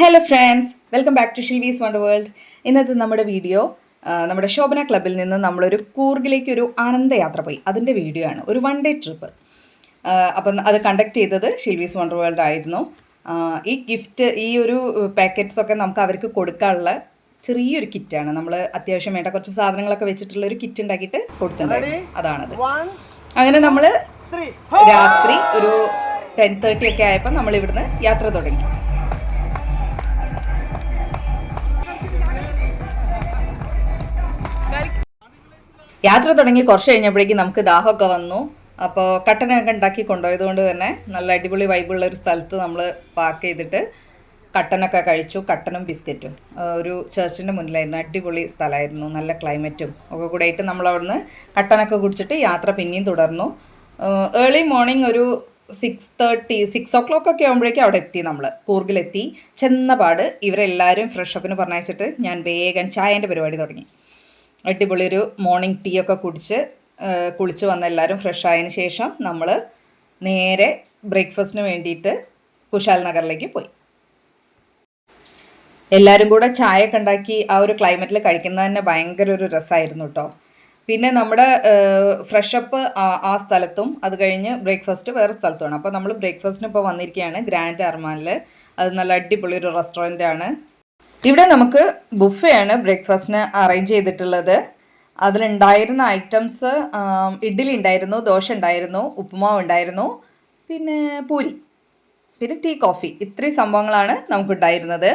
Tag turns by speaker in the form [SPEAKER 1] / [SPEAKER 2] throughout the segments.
[SPEAKER 1] Hello friends, welcome back to Shilvi's wonder world. ഇന്നത്തെ നമ്മുടെ video നമ്മുടെ ശോഭന ക്ലബ്ബിൽ നിന്ന് നമ്മളൊരു കൂർഗിലേക്ക് ഒരു ആനന്ദയാത്ര പോയി. അതിൻ്റെ വീഡിയോ ആണ്, ഒരു വൺ ഡേ ട്രിപ്പ്. അപ്പം അത് കണ്ടക്ട് ചെയ്തത് ഷിൽവീസ് വണ്ടർ വേൾഡ് ആയിരുന്നു. ഈ ഗിഫ്റ്റ്, ഈ ഒരു പാക്കറ്റ്സൊക്കെ നമുക്ക് അവർക്ക് കൊടുക്കാനുള്ള ചെറിയൊരു കിറ്റാണ്. നമ്മൾ അത്യാവശ്യം വേണ്ട കുറച്ച് സാധനങ്ങളൊക്കെ വെച്ചിട്ടുള്ള ഒരു കിറ്റ് ഉണ്ടാക്കിയിട്ട് കൊടുത്തിട്ടുണ്ടായിരുന്നു. അതാണത്. അങ്ങനെ നമ്മൾ രാത്രി ഒരു 10:30 ഒക്കെ ആയപ്പോൾ നമ്മൾ ഇവിടുന്ന് യാത്ര തുടങ്ങി. യാത്ര തുടങ്ങി കുറച്ച് കഴിഞ്ഞപ്പോഴേക്കും നമുക്ക് ദാഹമൊക്കെ വന്നു. അപ്പോൾ കട്ടനൊക്കെ ഉണ്ടാക്കി കൊണ്ടുപോയത് കൊണ്ട് തന്നെ നല്ല അടിപൊളി വൈബുള്ള ഒരു സ്ഥലത്ത് നമ്മൾ പാർക്ക് ചെയ്തിട്ട് കട്ടനൊക്കെ കഴിച്ചു. കട്ടനും ബിസ്ക്കറ്റും ഒരു ചർച്ചിൻ്റെ മുന്നിലായിരുന്നു. അടിപൊളി സ്ഥലമായിരുന്നു, നല്ല ക്ലൈമറ്റും ഒക്കെ കൂടെ ആയിട്ട് നമ്മൾ അവിടുന്ന് കട്ടനൊക്കെ കുടിച്ചിട്ട് യാത്ര പിന്നെയും തുടർന്നു. ഏർലി മോർണിംഗ് ഒരു 6 o'clock ഒക്കെ ആകുമ്പോഴേക്കും അവിടെ എത്തി. നമ്മൾ കൂർഗിലെത്തി. ചെന്നപാട് ഇവരെല്ലാവരും ഫ്രഷപ്പിന് പറഞ്ഞയച്ചിട്ട് ഞാൻ വേഗം ചായേൻ്റെ പരിപാടി തുടങ്ങി. അടിപൊളി ഒരു മോർണിംഗ് ടീ ഒക്കെ കുളിച്ച് വന്ന എല്ലാവരും ഫ്രഷ് ആയതിന് ശേഷം നമ്മൾ നേരെ ബ്രേക്ക്ഫാസ്റ്റിന് വേണ്ടിയിട്ട് കുശാൽ നഗറിലേക്ക് പോയി. എല്ലാവരും കൂടെ ചായയൊക്കെ ഉണ്ടാക്കി ആ ഒരു ക്ലൈമറ്റിൽ കഴിക്കുന്നത് തന്നെ ഭയങ്കര ഒരു രസമായിരുന്നു കേട്ടോ. പിന്നെ നമ്മുടെ ഫ്രഷപ്പ് ആ സ്ഥലത്തും അത് കഴിഞ്ഞ് ബ്രേക്ക്ഫാസ്റ്റ് വേറെ സ്ഥലത്തുമാണ്. അപ്പോൾ നമ്മൾ ബ്രേക്ക്ഫാസ്റ്റിന് ഇപ്പോൾ വന്നിരിക്കുകയാണ് ഗ്രാൻഡ് അർമാനിൽ. അത് നല്ല അടിപൊളി ഒരു റെസ്റ്റോറൻ്റാണ്. ഇവിടെ നമുക്ക് ബുഫയാണ് ബ്രേക്ക്ഫാസ്റ്റിന് അറേഞ്ച് ചെയ്തിട്ടുള്ളത്. അതിലുണ്ടായിരുന്ന ഐറ്റംസ് ഇഡ്ഡലി ഉണ്ടായിരുന്നു, ദോശ ഉണ്ടായിരുന്നു, ഉപ്പുമാവ് ഉണ്ടായിരുന്നു, പിന്നെ പൂരി, പിന്നെ ടീ, കോഫി. ഇത്രയും സംഭവങ്ങളാണ് നമുക്കുണ്ടായിരുന്നത്.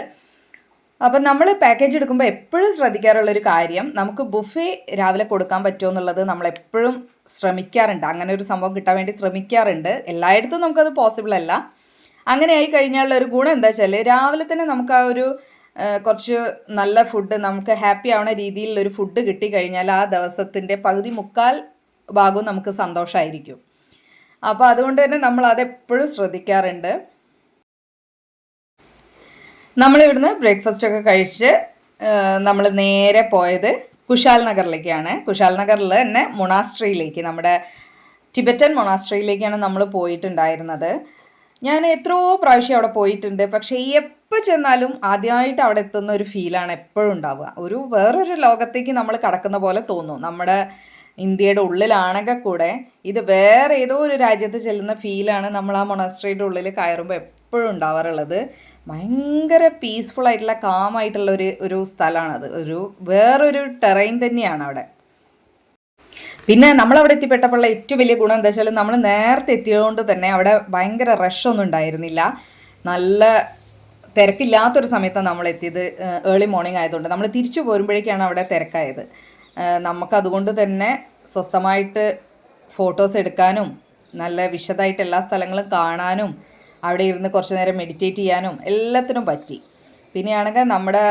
[SPEAKER 1] അപ്പം നമ്മൾ പാക്കേജ് എടുക്കുമ്പോൾ എപ്പോഴും ശ്രദ്ധിക്കാറുള്ളൊരു കാര്യം, നമുക്ക് ബുഫേ രാവിലെ കൊടുക്കാൻ പറ്റുമോ എന്നുള്ളത് നമ്മളെപ്പോഴും ശ്രമിക്കാറുണ്ട്. അങ്ങനെ ഒരു സംഭവം കിട്ടാൻ വേണ്ടി ശ്രമിക്കാറുണ്ട്. എല്ലായിടത്തും നമുക്കത് പോസിബിൾ അല്ല. അങ്ങനെ ആയി കഴിഞ്ഞാലുള്ള ഒരു ഗുണം എന്താ വെച്ചാൽ രാവിലെ തന്നെ നമുക്ക് ആ ഒരു കുറച്ച് നല്ല ഫുഡ്, നമുക്ക് ഹാപ്പി ആവുന്ന രീതിയിലുള്ളൊരു ഫുഡ് കിട്ടിക്കഴിഞ്ഞാൽ ആ ദിവസത്തിൻ്റെ പകുതി മുക്കാൽ ഭാഗവും നമുക്ക് സന്തോഷമായിരിക്കും. അപ്പോൾ അതുകൊണ്ട് തന്നെ നമ്മൾ അതെപ്പോഴും ശ്രദ്ധിക്കാറുണ്ട്. നമ്മളിവിടുന്ന് ബ്രേക്ക്ഫാസ്റ്റൊക്കെ കഴിച്ച് നമ്മൾ നേരെ പോയത് കുശാൽ നഗറിലേക്കാണ്. കുശാൽ നഗറിൽ തന്നെ മൊണാസ്ട്രിയിലേക്ക്, നമ്മുടെ ടിബറ്റൻ മൊണാസ്ട്രിയിലേക്കാണ് നമ്മൾ പോയിട്ടുണ്ടായിരുന്നത്. ഞാൻ എത്രയോ പ്രാവശ്യം അവിടെ പോയിട്ടുണ്ട്. പക്ഷേ എപ്പോൾ ചെന്നാലും ആദ്യമായിട്ട് അവിടെ എത്തുന്ന ഒരു ഫീലാണ് എപ്പോഴും ഉണ്ടാവുക. വേറൊരു ലോകത്തേക്ക് നമ്മൾ കടക്കുന്ന പോലെ തോന്നും. നമ്മുടെ ഇന്ത്യയുടെ ഉള്ളിലാണെങ്കിൽ കൂടെ ഇത് വേറെ ഏതോ ഒരു രാജ്യത്ത് ചെല്ലുന്ന ഫീലാണ് നമ്മൾ ആ മൊണാസ്ട്രിയുടെ ഉള്ളിൽ കയറുമ്പോൾ എപ്പോഴും ഉണ്ടാവാറുള്ളത്. ഭയങ്കര പീസ്ഫുൾ ആയിട്ടുള്ള കാമായിട്ടുള്ള ഒരു സ്ഥലമാണത്. വേറൊരു ടെറൈൻ തന്നെയാണ് അവിടെ. പിന്നെ നമ്മളവിടെ എത്തിപ്പെട്ടപ്പോഴുള്ള ഏറ്റവും വലിയ ഗുണം എന്താ വെച്ചാൽ നമ്മൾ നേരത്തെ എത്തിയതുകൊണ്ട് തന്നെ അവിടെ ഭയങ്കര റഷൊന്നും ഉണ്ടായിരുന്നില്ല. നല്ല തിരക്കില്ലാത്തൊരു സമയത്താണ് നമ്മൾ എത്തിയത്. ഏർലി മോർണിംഗ് ആയതുകൊണ്ട് നമ്മൾ തിരിച്ചു പോരുമ്പോഴേക്കാണ് അവിടെ തിരക്കായത്. നമുക്കതുകൊണ്ട് തന്നെ സ്വസ്ഥമായിട്ട് ഫോട്ടോസ് എടുക്കാനും നല്ല വിശദമായിട്ട് എല്ലാ സ്ഥലങ്ങളും കാണാനും അവിടെ ഇരുന്ന് കുറച്ച് നേരം മെഡിറ്റേറ്റ് ചെയ്യാനും എല്ലാത്തിനും പറ്റി. പിന്നെയാണെങ്കിൽ നമ്മുടെ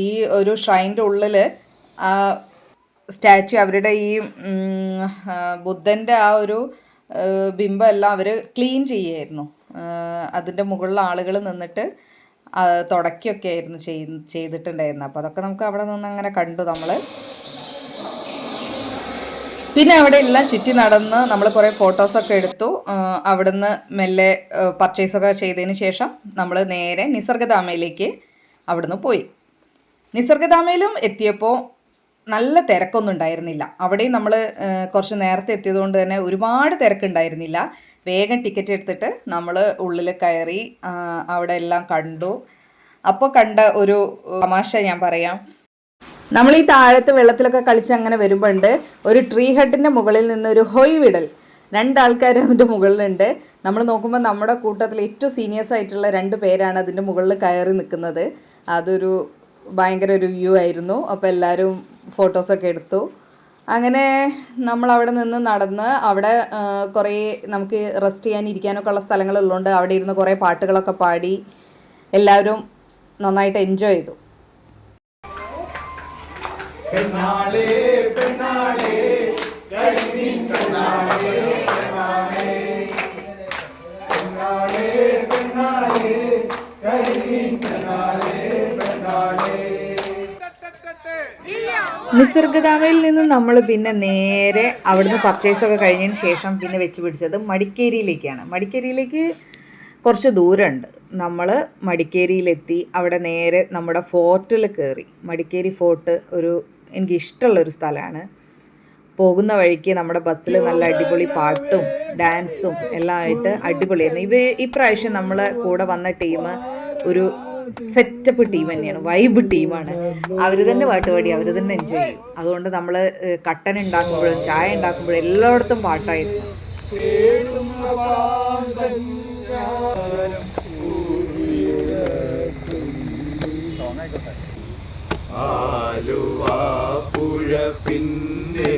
[SPEAKER 1] ഈ ഒരു ഷ്രൈൻ്റെ ഉള്ളിൽ സ്റ്റാച്യു, അവരുടെ ഈ ബുദ്ധൻ്റെ ആ ഒരു ബിംബം എല്ലാം അവർ ക്ലീൻ ചെയ്യുമായിരുന്നു. അതിൻ്റെ മുകളിൽ ആളുകൾ നിന്നിട്ട് തുടക്കുകയൊക്കെ ആയിരുന്നു ചെയ്തിട്ടുണ്ടായിരുന്നു. അപ്പോൾ അതൊക്കെ നമുക്ക് അവിടെ നിന്ന് അങ്ങനെ കണ്ടു നമ്മൾ. പിന്നെ അവിടെ എല്ലാം ചുറ്റി നടന്ന് നമ്മൾ കുറേ ഫോട്ടോസൊക്കെ എടുത്തു. അവിടുന്ന് മെല്ലെ പർച്ചേസൊക്കെ ചെയ്തതിന് ശേഷം നമ്മൾ നേരെ നിസർഗധാമയിലേക്ക് അവിടുന്ന് പോയി. നിസർഗധാമയിലും എത്തിയപ്പോൾ നല്ല തിരക്കൊന്നും ഉണ്ടായിരുന്നില്ല. അവിടെയും നമ്മൾ കുറച്ച് നേരത്തെ എത്തിയതുകൊണ്ട് തന്നെ ഒരുപാട് തിരക്കുണ്ടായിരുന്നില്ല. വേഗം ടിക്കറ്റ് എടുത്തിട്ട് നമ്മൾ ഉള്ളിൽ കയറി അവിടെ എല്ലാം കണ്ടു. അപ്പോൾ കണ്ട ഒരു തമാശ ഞാൻ പറയാം. നമ്മൾ ഈ താഴത്ത് വെള്ളത്തിലൊക്കെ കളിച്ച് അങ്ങനെ വരുമ്പോണ്ട് ഒരു ട്രീ ഹട്ടിൻ്റെ മുകളിൽ നിന്ന് ഒരു ഹൊയ് വിടൽ, 2 ആൾക്കാർ അതിൻ്റെ മുകളിലുണ്ട്. നമ്മൾ നോക്കുമ്പോൾ നമ്മുടെ കൂട്ടത്തിൽ ഏറ്റവും സീനിയേഴ്സ് ആയിട്ടുള്ള 2 പേരാണ് അതിൻ്റെ മുകളിൽ കയറി നിൽക്കുന്നത്. അതൊരു ഭയങ്കര ഒരു വ്യൂ ആയിരുന്നു. അപ്പോൾ എല്ലാവരും ഫോട്ടോസൊക്കെ എടുത്തു. അങ്ങനെ നമ്മൾ അവിടെ നിന്ന് നടന്ന് അവിടെ കുറേ നമുക്ക് റെസ്റ്റ് ചെയ്യാൻ ഇരിക്കാനൊക്കെ ഉള്ള സ്ഥലങ്ങളുള്ളതുകൊണ്ട് അവിടെ ഇരുന്ന് കുറേ പാട്ടുകളൊക്കെ പാടി എല്ലാവരും നന്നായിട്ട് എൻജോയ് ചെയ്തു. നിസർഗധാമയിൽ നിന്ന് നമ്മൾ പിന്നെ നേരെ അവിടുന്ന് പർച്ചേസൊക്കെ കഴിഞ്ഞതിന് ശേഷം പിന്നെ വെച്ച് പിടിച്ചത് മടിക്കേരിയിലേക്കാണ്. മടിക്കേരിയിലേക്ക് കുറച്ച് ദൂരമുണ്ട്. നമ്മൾ മടിക്കേരിയിലെത്തി. അവിടെ നേരെ നമ്മുടെ ഫോർട്ടിൽ കയറി. മടിക്കേരി ഫോർട്ട് എനിക്കിഷ്ടമുള്ളൊരു സ്ഥലമാണ്. പോകുന്ന വഴിക്ക് നമ്മുടെ ബസ്സിൽ നല്ല അടിപൊളി പാട്ടും ഡാൻസും എല്ലാം ആയിട്ട് അടിപൊളിയായിരുന്നു. ഇപ്രാവശ്യം നമ്മളെ കൂടെ വന്ന ടീം ഒരു സെറ്റപ്പ് ടീം തന്നെയാണ്, വൈബ് ടീമാണ്. അവർ തന്നെ പാട്ട് പാടി അവർ തന്നെ എൻജോയ് ചെയ്യും. അതുകൊണ്ട് നമ്മൾ കട്ടൻ ഉണ്ടാക്കുമ്പോഴും ചായ ഉണ്ടാക്കുമ്പോഴും എല്ലായിടത്തും പാട്ടായിരുന്നു.
[SPEAKER 2] പുഴ പിന്നെ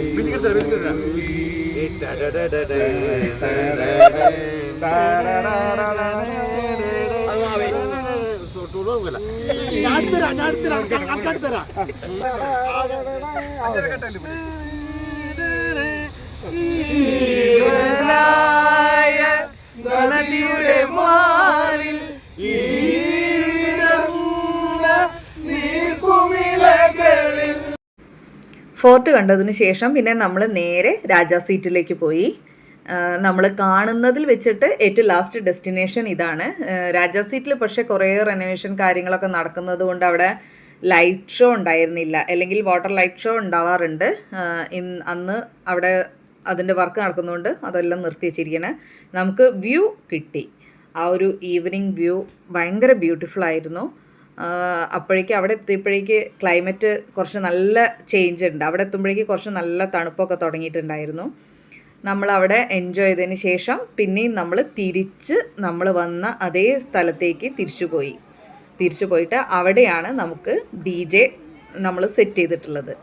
[SPEAKER 2] നദിയുടെ മാറിൽ
[SPEAKER 1] ഫോർട്ട് കണ്ടതിന് ശേഷം പിന്നെ നമ്മൾ നേരെ രാജാ സീറ്റിലേക്ക് പോയി. നമ്മൾ കാണുന്നതിൽ വെച്ചിട്ട് ഏറ്റവും ലാസ്റ്റ് ഡെസ്റ്റിനേഷൻ ഇതാണ്. രാജാ സീറ്റിൽ പക്ഷേ കുറേ റെനോവേഷൻ കാര്യങ്ങളൊക്കെ നടക്കുന്നത് കൊണ്ട് അവിടെ ലൈറ്റ് ഷോ ഉണ്ടായിരുന്നില്ല. അല്ലെങ്കിൽ വാട്ടർ ലൈറ്റ് ഷോ ഉണ്ടാവാറുണ്ട്. അന്ന് അവിടെ അതിൻ്റെ വർക്ക് നടക്കുന്നതുകൊണ്ട് അതെല്ലാം നിർത്തി വെച്ചിരിക്കണേ. നമുക്ക് വ്യൂ കിട്ടി. ആ ഒരു ഈവനിങ് വ്യൂ ഭയങ്കര ബ്യൂട്ടിഫുൾ ആയിരുന്നു. അപ്പോഴേക്ക് അവിടെ എത്തിയപ്പോഴേക്ക് ക്ലൈമറ്റ് കുറച്ച് നല്ല ചേഞ്ച് ഉണ്ട്. അവിടെ എത്തുമ്പോഴേക്ക് കുറച്ച് നല്ല തണുപ്പൊക്കെ തുടങ്ങിയിട്ടുണ്ടായിരുന്നു. നമ്മളവിടെ എൻജോയ് ചെയ്തതിന് ശേഷം പിന്നെയും നമ്മൾ വന്ന അതേ സ്ഥലത്തേക്ക് തിരിച്ചു പോയിട്ട് അവിടെയാണ് നമുക്ക് DJ നമ്മൾ സെറ്റ് ചെയ്തിട്ടുള്ളത്.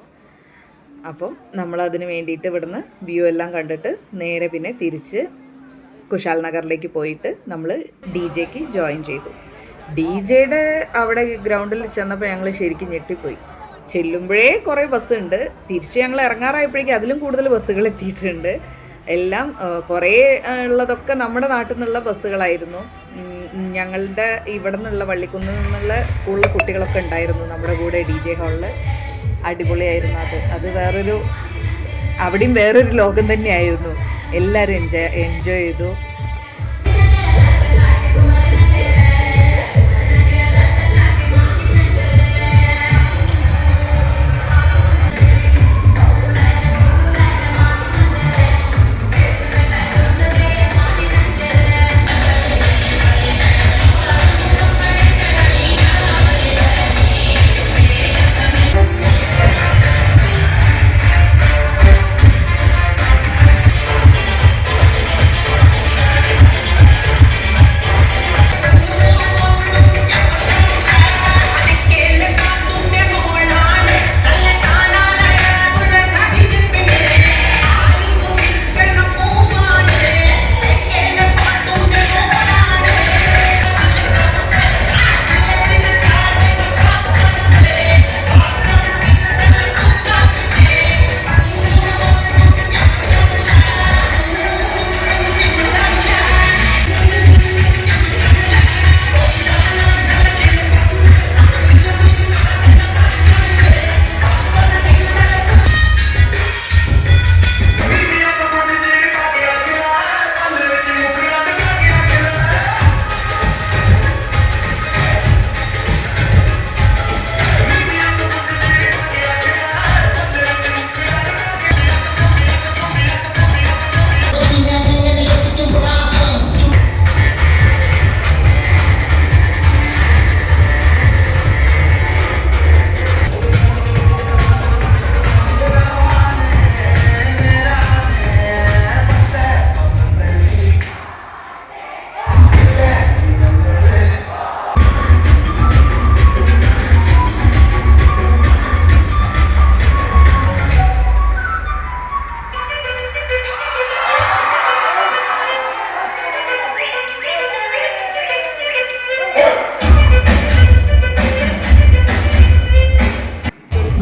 [SPEAKER 1] അപ്പം നമ്മളതിന് വേണ്ടിയിട്ട് ഇവിടുന്ന് വ്യൂ എല്ലാം കണ്ടിട്ട് നേരെ പിന്നെ തിരിച്ച് കുശാൽ നഗറിലേക്ക് പോയിട്ട് നമ്മൾ DJക്ക് ജോയിൻ ചെയ്തു. DJയുടെ അവിടെ ഗ്രൗണ്ടിൽ ചെന്നപ്പോൾ ഞങ്ങൾ ശരിക്കും ഞെട്ടിപ്പോയി. ചെല്ലുമ്പോഴേ കുറേ ബസ്സുണ്ട്. തിരിച്ച് ഞങ്ങൾ ഇറങ്ങാറായപ്പോഴേക്കും അതിലും കൂടുതൽ ബസ്സുകൾ എത്തിയിട്ടുണ്ട്. എല്ലാം കുറേ ഉള്ളതൊക്കെ നമ്മുടെ നാട്ടിൽ നിന്നുള്ള ബസ്സുകളായിരുന്നു. ഞങ്ങളുടെ ഇവിടെ നിന്നുള്ള വള്ളിക്കുന്നിൽ നിന്നുള്ള സ്കൂളിലെ കുട്ടികളൊക്കെ ഉണ്ടായിരുന്നു നമ്മുടെ കൂടെ DJ ഹാളിൽ. അടിപൊളിയായിരുന്നു. അത് അവിടെയും വേറൊരു ലോകം തന്നെയായിരുന്നു. എല്ലാവരും എൻജോയ് ചെയ്തു.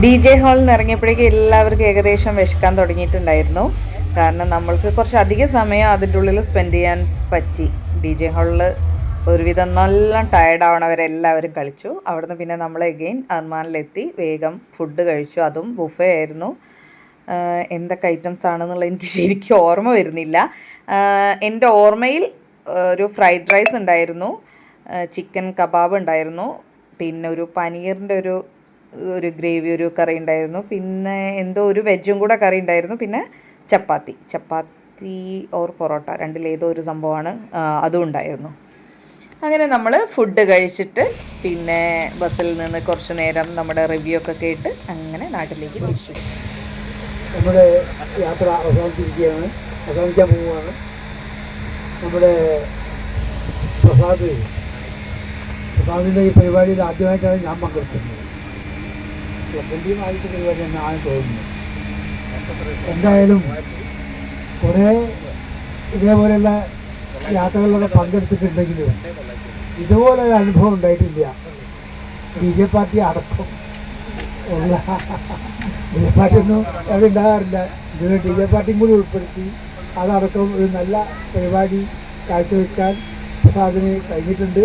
[SPEAKER 1] DJ ഹാളിൽ നിന്ന് ഇറങ്ങിയപ്പോഴേക്കും എല്ലാവർക്കും ഏകദേശം വിശക്കാൻ തുടങ്ങിയിട്ടുണ്ടായിരുന്നു. കാരണം നമ്മൾക്ക് കുറച്ച് അധികം സമയം അതിൻ്റെ ഉള്ളിൽ സ്പെൻഡ് ചെയ്യാൻ പറ്റി. DJ ഹാളിൽ ഒരുവിധം നല്ല ടയർഡാവണവരെല്ലാവരും കളിച്ചു. അവിടുന്ന് പിന്നെ നമ്മൾ എഗെയിൻ അർമാനിലെത്തി വേഗം ഫുഡ് കഴിച്ചു. അതും ബുഫേ ആയിരുന്നു. എന്തൊക്കെ ഐറ്റംസ് ആണെന്നുള്ളത് എനിക്ക് ശരിക്കും ഓർമ്മ വരുന്നില്ല. എൻ്റെ ഓർമ്മയിൽ ഒരു ഫ്രൈഡ് റൈസ് ഉണ്ടായിരുന്നു, ചിക്കൻ കബാബ് ഉണ്ടായിരുന്നു, പിന്നെ ഒരു പനീറിൻ്റെ ഒരു ഗ്രേവി ഒരു കറി ഉണ്ടായിരുന്നു, പിന്നെ എന്തോ ഒരു വെജും കൂടെ കറി ഉണ്ടായിരുന്നു, പിന്നെ ചപ്പാത്തി ഓർ പൊറോട്ട രണ്ടിലേതോ ഒരു സംഭവമാണ്, അതും ഉണ്ടായിരുന്നു. അങ്ങനെ നമ്മൾ ഫുഡ് കഴിച്ചിട്ട് പിന്നെ ബസ്സിൽ നിന്ന് കുറച്ച് നേരം നമ്മുടെ റിവ്യൂ ഒക്കെ കേട്ട് അങ്ങനെ നാട്ടിലേക്ക് തിരിച്ചു.
[SPEAKER 3] നമ്മുടെ യാത്ര അവസാനിക്കാൻ പോവുകയാണ്. നമ്മുടെ പ്രസാദിൻ്റെ ഈ പരിപാടിയിൽ ആദ്യമായിട്ടാണ് ഞാൻ പങ്കെടുക്കുന്നത്. ക്ലബിൻ്റെയും ആദ്യത്തെ പരിപാടി എന്നാണ് തോന്നുന്നത്. എന്തായാലും കുറേ ഇതേപോലെയുള്ള യാത്രകളിലൊക്കെ പങ്കെടുത്തിട്ടുണ്ടെങ്കിലും ഇതുപോലൊരു അനുഭവം ഉണ്ടായിട്ടില്ല. BJP പാർട്ടി അടക്കം ഉള്ള BJP പാർട്ടിയൊന്നും അവിടെ ഉണ്ടാകാറില്ല. ഇതിന് BJP പാർട്ടിയും കൂടി ഉൾപ്പെടുത്തി അതടക്കം ഒരു നല്ല പരിപാടി കാഴ്ചവെക്കാൻ പ്രസാദിന് കഴിഞ്ഞിട്ടുണ്ട്.